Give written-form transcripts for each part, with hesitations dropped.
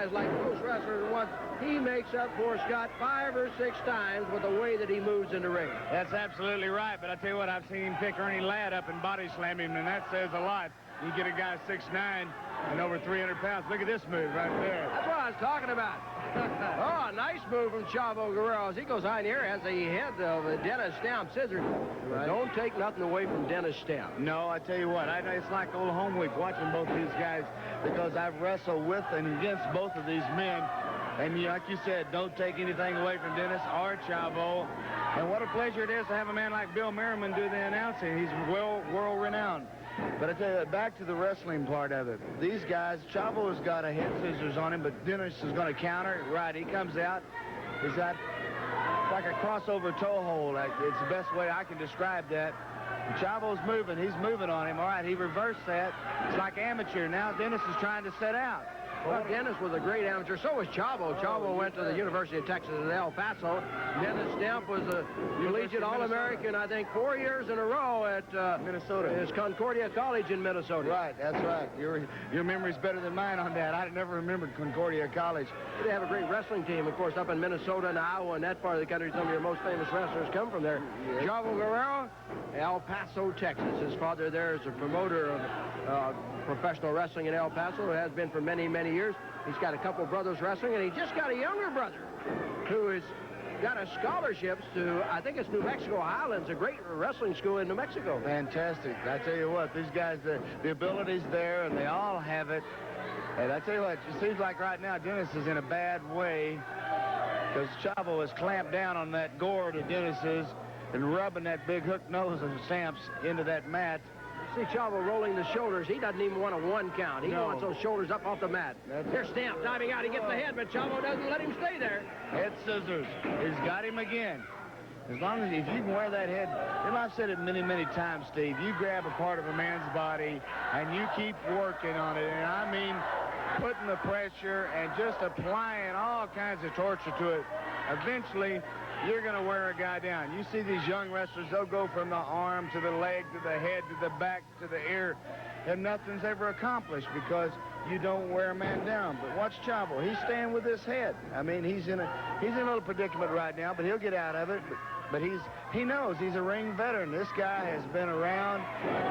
realize, like most wrestlers once, he makes up for Scott 5 or 6 times with the way that he moves in the ring. That's absolutely right, but I tell you what, I've seen him pick Ernie Ladd up and body slam him, and that says a lot. You get a guy 6'9" and over 300 pounds. Look at this move right there. That's what I was talking about. Oh, a nice move from Chavo Guerrero. As he goes on here, has the head of Dennis Stamp scissors. Right. Don't take nothing away from Dennis Stamp. No, I tell you what, it's like old home week watching both these guys because I've wrestled with and against both of these men. And like you said, don't take anything away from Dennis or Chavo. And what a pleasure it is to have a man like Bill Merriman do the announcing. He's world-renowned. But I tell you, back to the wrestling part of it. These guys, Chavo's got a head scissors on him, but Dennis is going to counter. Right, he comes out. He's got like a crossover toe hold. It's the best way I can describe that. Chavo's moving. He's moving on him. All right, he reversed that. It's like amateur. Now Dennis is trying to set out. Well, Dennis was a great amateur. So was Chavo. Chavo went to the University of Texas at El Paso. Dennis Stamp was a collegiate All-American, I think, 4 years in a row at Minnesota. His Concordia College in Minnesota. Right, that's right. Your memory's better than mine on that. I never remembered Concordia College. They have a great wrestling team, of course, up in Minnesota and Iowa and that part of the country. Some of your most famous wrestlers come from there. Yes. Chavo Guerrero, El Paso, Texas. His father there is a promoter of professional wrestling in El Paso. Has been for many, many years. He's got a couple brothers wrestling, and he just got a younger brother who has got a scholarship to, I think it's New Mexico Highlands, a great wrestling school in New Mexico. Fantastic. I tell you what, these guys, the ability's there, and they all have it. And I tell you what, it seems like right now Dennis is in a bad way because Chavo has clamped down on that gourd of Dennis's and rubbing that big hook nose of Stamp's into that mat. See Chavo rolling the shoulders. He doesn't even want a 1 count. He wants those shoulders up off the mat. Here's Stamp diving out. He gets the head, but Chavo doesn't let him stay there. Head scissors. He's got him again. As long as if you can wear that head, and I've said it many, many times, Steve, you grab a part of a man's body and you keep working on it. And I mean putting the pressure and just applying all kinds of torture to it. Eventually, you're going to wear a guy down. You see these young wrestlers, they'll go from the arm to the leg to the head to the back to the ear, and nothing's ever accomplished because you don't wear a man down. But watch Chavo. He's staying with his head. I mean, he's in a little predicament right now, but he'll get out of it. But he knows he's a ring veteran. This guy has been around,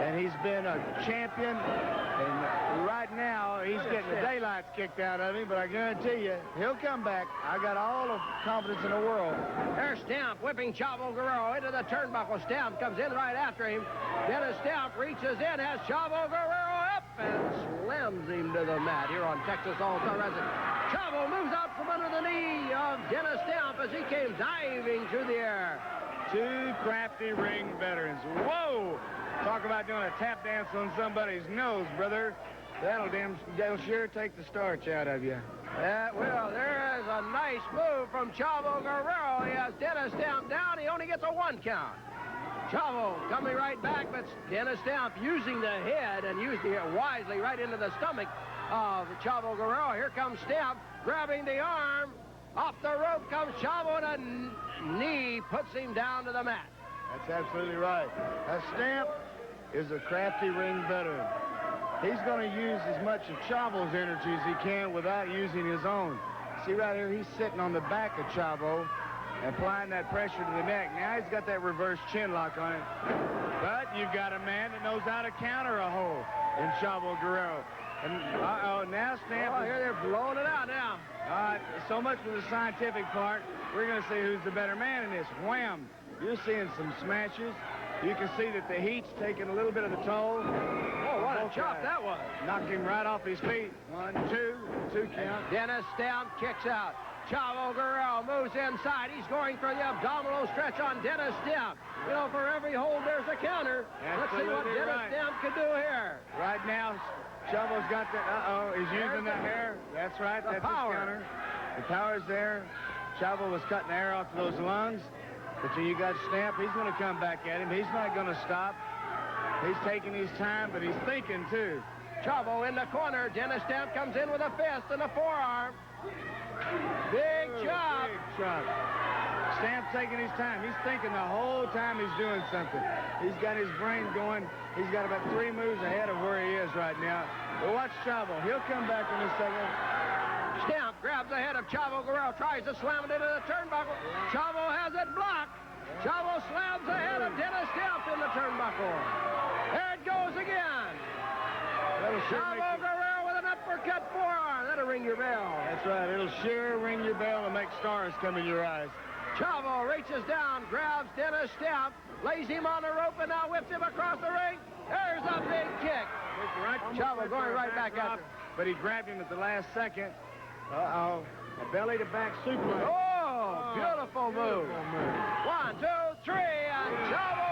and he's been a champion. And right now, he's getting the daylights kicked out of him, but I guarantee you, he'll come back. I got all the confidence in the world. There's Stamp whipping Chavo Guerrero into the turnbuckle. Stamp comes in right after him. Dennis Stamp reaches in, has Chavo Guerrero up, and slams him to the mat here on Texas All-Star Wrestling. Chavo moves out from under the knee of Dennis Stamp as he came diving through the air. Two crafty ring veterans. Whoa! Talk about doing a tap dance on somebody's nose, brother. That'll sure take the starch out of you. Well, there is a nice move from Chavo Guerrero. He has Dennis Stamp down. He only gets a 1 count. Chavo coming right back, but Dennis Stamp using the head and using it wisely right into the stomach of Chavo Guerrero. Here comes Stamp grabbing the arm. Off the rope comes Chavo, and a knee puts him down to the mat. That's absolutely right. Stamp is a crafty ring veteran. He's going to use as much of Chavo's energy as he can without using his own. See right here, he's sitting on the back of Chavo, applying that pressure to the neck. Now he's got that reverse chin lock on it. But you've got a man that knows how to counter a hold in Chavo Guerrero. And now Stamp. Oh, here they're blowing it out now. So much for the scientific part. We're going to see who's the better man in this. Wham! You're seeing some smashes. You can see that the heat's taking a little bit of the toll. Oh, what a chop that was. Knocked him right off his feet. 1, 2 count. Dennis Stamp kicks out. Chavo Guerrero moves inside. He's going for the abdominal stretch on Dennis Stamp. You know, for every hold, there's a counter. Let's see what Dennis Stamp can do here. Right now, Chavo's got the, he's using the hair. That's right, that's his counter. The power's there. Chavo was cutting the hair off those lungs. But you got Stamp, he's going to come back at him. He's not going to stop. He's taking his time, but he's thinking, too. Chavo in the corner. Dennis Stamp comes in with a fist and a forearm. Big chop. Big chop. Stamp taking his time. He's thinking the whole time he's doing something. He's got his brain going. He's got about 3 moves ahead of where he is right now. But watch Chavo. He'll come back in a second. Stamp grabs the head of Chavo Guerrero, tries to slam it into the turnbuckle. Chavo has it blocked. Chavo slams the head of Dennis Stamp in the turnbuckle. There it goes again. Chavo Guerrero with an uppercut forearm. That'll ring your bell. That's right. It'll sure ring your bell and make stars come in your eyes. Chavo reaches down, grabs Dennis Stamp, lays him on the rope, and now whips him across the ring. There's a big kick. Chavo going right back at him. But he grabbed him at the last second. Uh-oh. A belly-to-back suplex. Oh, beautiful move. 1, 2, 3, and Chavo